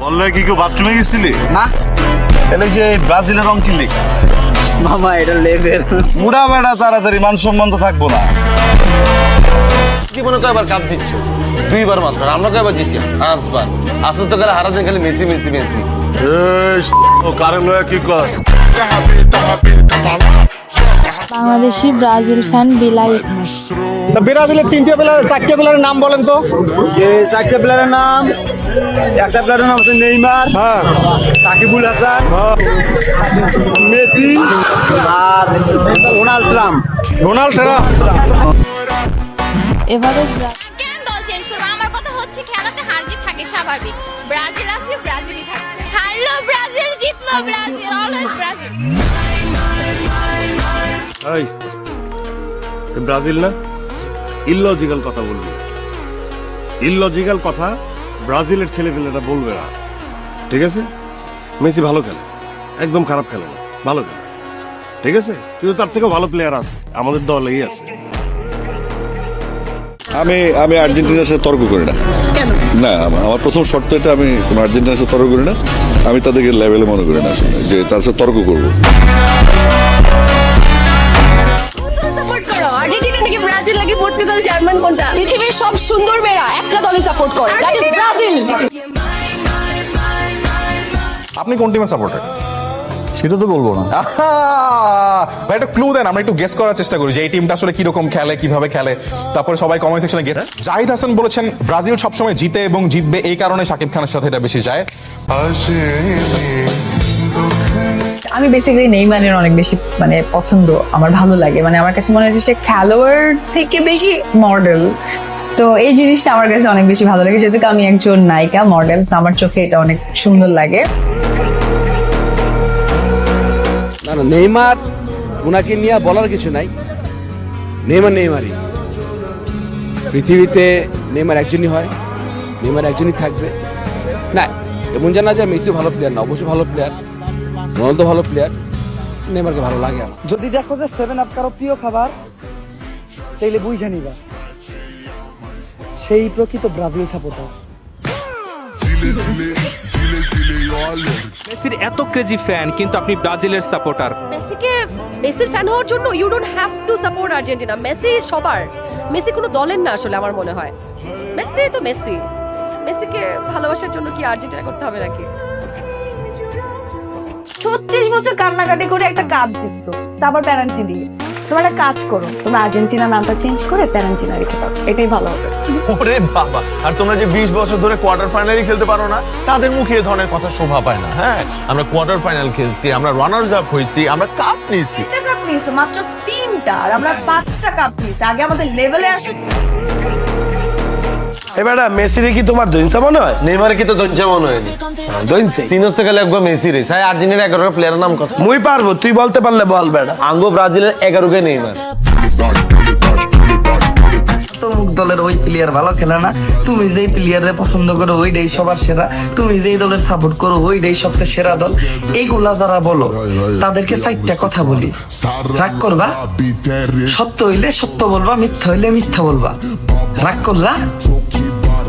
বললে কি কেউ বাথরুমে গেছিলি? না তাহলে যে ব্রাজিলের রং কিনলি মামা, এটা লেভেল। মুড়া বেড়া তাড়াতাড়ি মান সম্বন্ধ থাকবো না। জীবনে কয়বার কাপ জিতছ? 2বার মাত্র। আমরা কয়বার জিতছি? 5বার। আসল তো খালি হারাদিন খালি মেসি মেসি মেসি। ও কারে লয়া কি কর? বাংলাদেশি ব্রাজিল ফ্যান বিলাই। ব্রাজিলের 4টা প্লেয়ারের নাম বলেন তো। এই 4টা প্লেয়ারের নাম, একটা প্লেয়ারের নাম হচ্ছে নেইমার, সাকিবুল হাসান, মেসি আর ডোনাল্ড ট্রাম্প। এভারেজ কেন দল চেঞ্জ করবো? আমার কথা হচ্ছে খেলাতে হার জিত থাকে স্বাভাবিক। ব্রাজিল আছে, ব্রাজিলই থাকবে। হারলো ব্রাজিল, জিতলো ব্রাজিল, অলওয়েজ ব্রাজিল। এই ব্রাজিল না, ইললজিক্যাল কথা বলবি। ইললজিক্যাল কথা ব্রাজিলের ছেলেপেলেরা বলবে না, ঠিক আছে? মেসি ভালো খেলে, একদম খারাপ খেলে না, ভালো খেলে, ঠিক আছে? কিন্তু তার থেকেও ভালো প্লেয়ার আছে আমাদের দলেই আছে। আমি আর্জেন্টিনার সাথে তর্ক করি না। না, আমার প্রথম শর্ত এটা, আমি কোনো আর্জেন্টিনার সাথে তর্ক করি না। আমি তাদেরকে লেভেলে মনে করি না আসলে যে তার সাথে তর্ক করবো। সাপোর্ট করো আর্জেন্টিনা নাকি ব্রাজিল নাকি পর্তুগাল জার্মান, কোনটা? পৃথিবীর সব সুন্দর মেয়েরা একটা দলে সাপোর্ট করে, দ্যাট ইজ ব্রাজিল। আপনি কোন টিমে সাপোর্টার? সেটা তো বলবো না। ভাই একটা ক্লু দেন, আমরা একটু গেস করার চেষ্টা করি যে এই টিমটা আসলে কিরকম খেলে, কিভাবে খেলে। তারপরে সবাই কমেন্ট সেকশনে গেস। জাহিদ হাসান বলেছেন ব্রাজিল সবসময় জিতে এবং জিতবে, এই কারণে শাকিব খানের সাথে এটা বেশি যায়। আমি বেসিক্যালি নেইমারের অনেক বেশি পছন্দ, আমার ভালো লাগে। আমার কাছে মনে হচ্ছে সে খেলোয়াড় থেকে বেশি মডেল। তো এই জিনিসটা আমার কাছে অনেক বেশি ভালো লাগে, যেহেতু আমি একজন নায়িকা, মডেল, আমার চোখে এটা অনেক সুন্দর লাগে। না নেইমার, ওনাকে নিয়ে বলার কিছু নাই। নেইমারই পৃথিবীতে নেইমার একজনই হয়, নেইমার একজনই থাকবে। না এমন জানা যায় মেসি ভালো প্লেয়ার না, অবশ্যই ভালো প্লেয়ার, রোনালদো ভালো প্লেয়ার, নেইমারকে ভালো লাগে আমার। যদি দেখো যে 7 আপ কারো প্রিয় খাবার, তাইলে বুঝে নিবা সেই প্রকৃত ব্রাজিল সাপোর্টার। মেসির এত ক্রেজি ফ্যান, কিন্তু আপনি ব্রাজিলের সাপোর্টার। মেসির ফ্যান হওয়ার জন্য you don't have to support Argentina. Messi সবার, মেসি কোনো দলের না আসলে আমার মনে হয়। মেসি তো মেসি, মেসিকে ভালোবাসার জন্য কি আর্জেন্টিনা করতে হবে নাকি? 36 বছর কান্নাকাটি করে একটা কাপ জিতছো, তারপর পেনাল্টি দিয়ে। তোমরা একটা কাজ করো, তোমরা আর্জেন্টিনা নামটা চেঞ্জ করে পেনাল্টিনা রেখে দাও, এটাই ভালো হবে। ওরে বাবা, আর তোমরা যে 20 বছর ধরে কোয়ার্টার ফাইনালই খেলতে পারো না, তাদের মুখে এই ধরনের কথা শোভা পায় না। হ্যাঁ, আমরা কোয়ার্টার ফাইনাল খেলছি, আমরা রানার্স আপ হইছি, আমরা কাপ নিয়েছি। একটা কাপ নিয়েছো, মাত্র 3টা, আর আমরা 5টা কাপ নিয়েছি। আগে আমাদের লেভেলে আসো। এবার মেসিরে কি তোমার দইনসা মনে হয়? নেইমারে কি তো দঞ্চা মনে হয়নি? সিনোস থেকে লাগবে মেসি রে। সাই আর্জেন্টিনার 11টা প্লেয়ারের নাম কত? মুই পারবো, তুই বলতে পারলে বল বেড়া। আঙ্গো ব্রাজিলের 11কে নেইমার। তমুক দলের ওই প্লেয়ার ভালো খেলে না, তুমি যেই প্লেয়ারে পছন্দ করো ওইটাই সবার সেরা, তুমি যেই দলের সাপোর্ট করো ওইটাই সবচেয়ে সেরা দল। এইগুলা যারা বলো তাদেরকে 4টা কথা বলি, রাগ করবা, সত্য হইলে সত্য বলবা, মিথ্যা হইলে মিথ্যা বলবা। রাগ করলা,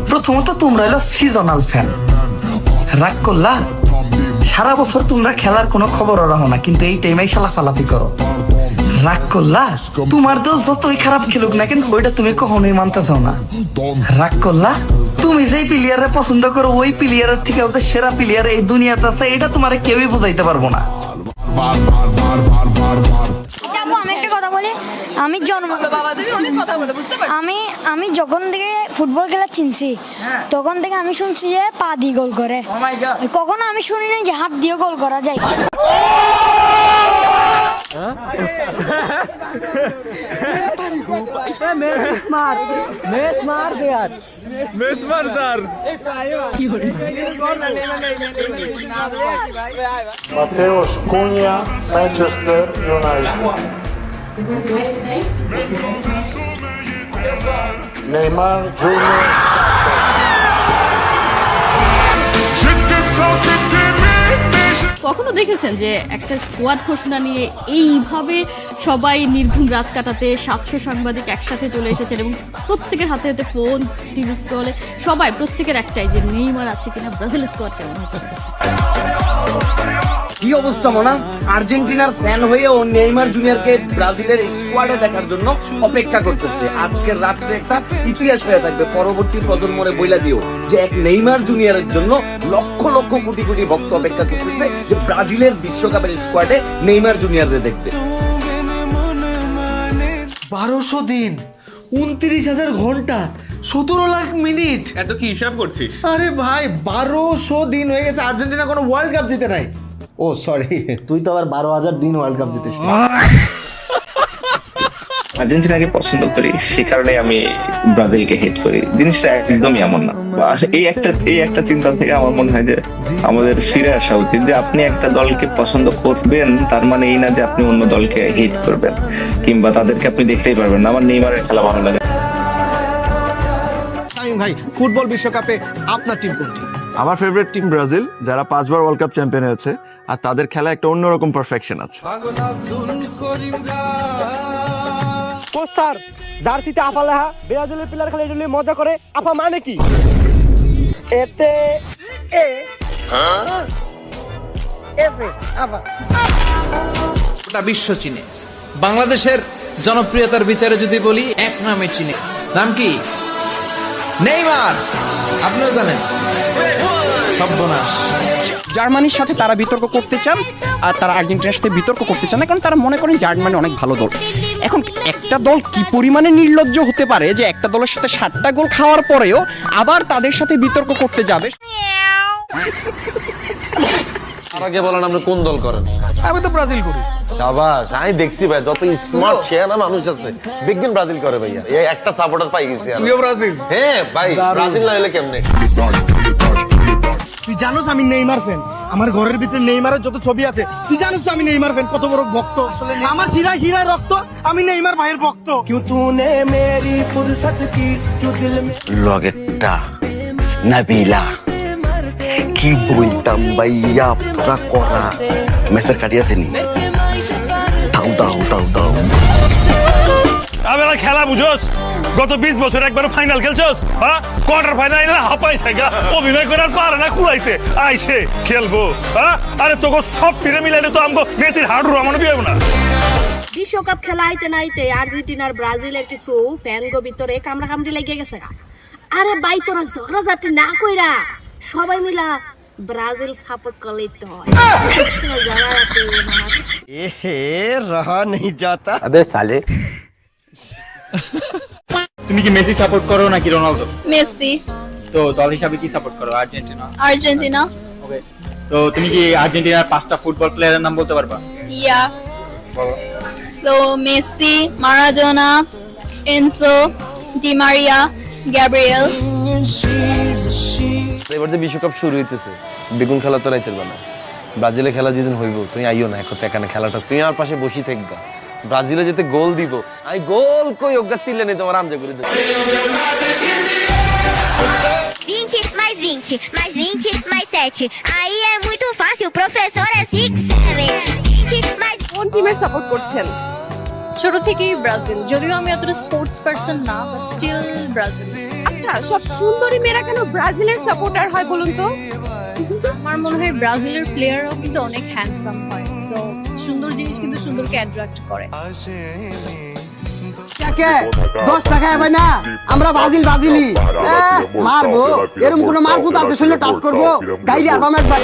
প্রথমত তোমরা হলো সিজনাল ফ্যান। রাগ করলা, সারা বছর তোমরা খেলার কোনো খবরও রাখো না, কিন্তু এই টাইমে সালাফালাফি করো। রাগ করলা, তোমার তো যতই খারাপ খেলুক না কিন্তু ওইটা তুমি কখনোই মানতে চাও না। রাগ করলা, তুমি যেই প্লেয়ারে পছন্দ করো ওই প্লেয়ারের থেকে সেরা প্লেয়ার এই দুনিয়াতে আছে, এটা তোমারে কেউই বুঝাইতে পারবো না। আমি একটা কথা বলি, আমি যখন থেকে ফুটবল খেলা চিনছি, তখন থেকে আমি শুনছি যে পা দিয়ে গোল করে। কখনো আমি শুনি নাই যে হাত দিয়ে গোল করা যায়। Mateus Cunha, Manchester United. Neymar Junior. কখনো দেখেছেন যে একটা স্কোয়াড ঘোষণা নিয়ে এইভাবে সবাই নির্ঘুম রাত কাটাতে 700 সাংবাদিক একসাথে চলে এসেছেন এবং প্রত্যেকের হাতে হাতে ফোন, টিভি স্ক্রলে সবাই প্রত্যেকের একটাই যে নেইমার আছে কিনা, ব্রাজিল স্কোয়াড কেমন হচ্ছে। কি অবস্থা মোনা, আর্জেন্টিনার ফ্যান হয়েও নেইমার জুনিয়রকে ব্রাজিলের স্কোয়াডে দেখার জন্য অপেক্ষা করতেছে। আজকের রাত্রে একটা ইতিহাস হয়ে থাকবে, পরবর্তী প্রজন্মরে বইলা দিও যে এক নেইমার জুনিয়রের জন্য লক্ষ লক্ষ কোটি কোটি ভক্ত অপেক্ষা করতেছে যে ব্রাজিলের বিশ্বকাপের স্কোয়াডে নেইমার জুনিয়রকে দেখবে। 1200 দিন, 29,000 ঘন্টা, 17 লাখ মিনিট। এত কি হিসাব করছিস? আরে ভাই 1200 দিন হয়ে গেছে আর্জেন্টিনা কোনো ওয়ার্ল্ড কাপ জিতে নাই। ও সরি, তুই তো আবার 12,000 দিন ওয়ার্ল্ড কাপ জিতিস না। আর্জেন্টিনাকে পছন্দ করি, সে কারণে আমি ব্রাজিলকে হেট করি। জিনিসটা একদমই এমন না। এই একটা চিন্তা থেকে আমার মনে হয় যে আমাদের ফিরে আসা উচিত যে আপনি একটা দলকে পছন্দ করবেন তার মানে এই না যে আপনি অন্য দলকে হেট করবেন কিংবা তাদেরকে আপনি দেখতেই পারবেন না। আমার নেইমারের খেলা ভালো লাগে। ভাই ফুটবল বিশ্বকাপে আপনার টিম কোনটি? আমার ফেভারিট টিম ব্রাজিল, যারা 5 বার ওয়ার্ল্ড কাপ চ্যাম্পিয়ন হয়েছে, আর তাদের খেলা একটা অন্যরকম পারফেকশন আছে। স্যার জার্সিতে আফা লেখা, ব্রাজিলের প্লেয়ার খেলে এটা মজা করে, আফা মানে কি? এতে এ এফে আফা। গোটা বিশ্ব চিনে, বাংলাদেশের জনপ্রিয়তার বিচারে যদি বলি এক নামে চিনে। নাম কি? নেইমার। আপনিও জানেন। সর্বনাশ। জার্মানির সাথে তারা বিতর্ক করতে চান আর তারা আর্জেন্টিনার সাথে বিতর্ক করতে চান না, কারণ তারা মনে করেন জার্মানি অনেক ভালো দল। এখন একটা দল কি পরিমাণে নির্লজ্জ হতে পারে যে একটা দলের সাথে 7টা গোল খাওয়ার পরেও আবার তাদের সাথে বিতর্ক করতে যাবে। আগে বলেন আপনি কোন দল করেন? আমি তো ব্রাজিল করি। শাবাশ, আমি দেখছি ভাই যত স্মার্ট চেহারা মানুষ আছে বিজ্ঞান ব্রাজিল করে ভাইয়া। এই একটা সাপোর্টার পাই গেছি। তুইও ব্রাজিল? হ্যাঁ ভাই, ব্রাজিল না হলে কেমনে? তুই জানোস আমি নেইমার ফ্যান, আমার ঘরের ভিতরে নেইমারের যত ছবি আছে, তুই জানোস তো আমি নেইমার ফ্যান, কত বড় ভক্ত। আসলে আমার শিরায় শিরায় রক্ত, আমি নেইমার ভাইয়ের ভক্ত। কিউ তুনে মেরি ফুরসত কি কিউ দিল মে লগেরটা নাবিলা কি বলতাম ভাইয়া, পুরা করা মেসের কাটিয়াছেনি। দাও দাও দাও দাও। আবেলা খেলা বুঝোস? গত 20 বছর একবার ফাইনাল খেলছস? হ্যাঁ, কোয়ার্টার ফাইনাল হাঁপাই থাকা অভিনয় করার পারে না, কুলাইতে আইছে খেলবো। হ্যাঁ, আরে তোকে সব ফিরে মিলাইলে তো আমগো মেথির হাড়ু আমানো বিয়ে না। বিশ্বকাপ খেলা আইতে না আইতে আর্জেন্টিনার ব্রাজিলের কিছু ফ্যান গো ভিতরে কামড়া কামড়ি লেগে গেছে। আরে ভাই তোরা ঝগড়াঝাটি না কইরা সবাই মিলা ব্রাজিল সাপোর্ট করলেই তো হয়। এ রহা নেই যাতা। আবে সালে, তুমি কি মেসি সাপোর্ট করো নাকি রোনালদো? মেসি। তো দল হিসাবে কি সাপোর্ট করো? আর্জেন্টিনা। আর্জেন্টিনা। ওকে, তো তুমি কি আর্জেন্টিনার 5টা ফুটবল প্লেয়ারের নাম বলতে পারবা? ইয়া। So Messi, Maradona, এনসো, Di Maria, Gabriel. এবার যে বিশ্বকাপ শুরু হইতেছে, বেগুন খেলা তো রাইতের বেলা। ব্রাজিলে খেলা যেদিন হইব তুমি আইও না, এখন এখানে খেলাটা তুমি আমার পাশে বসি থাকবা। ব্রাজিলে যেতে গোল দিব, আমি গোল কই অজ্ঞা ছিলে নেই তোমার আমজা করে দেব। 20 mais 20 mais 20 mais 7. Aí é muito fácil, professor é 6, 7. 20 mais... কোন টিমের সাপোর্ট করছেন? ছোট থেকেই ব্রাজিল, যদিও আমি অতটা স্পোর্টস পারসন না, বাট স্টিল ব্রাজিল। আচ্ছা, সব সুন্দরী মেয়েরা কেন ব্রাজিলের সাপোর্টার হয় বলুন তো? আমার মনে হয় ব্রাজিলের প্লেয়াররাও কিন্তু অনেক হ্যান্ডসাম হয়, সো সুন্দর জিনিস কিন্তু সুন্দরকে অ্যাট্রাক্ট করে। 10 টাকা হবে না, আমরা ব্রাজিলি মারবো। এরকম কোন মারকুত আছে শুনলে টাচ করবো, গাইলে আবাম একবার।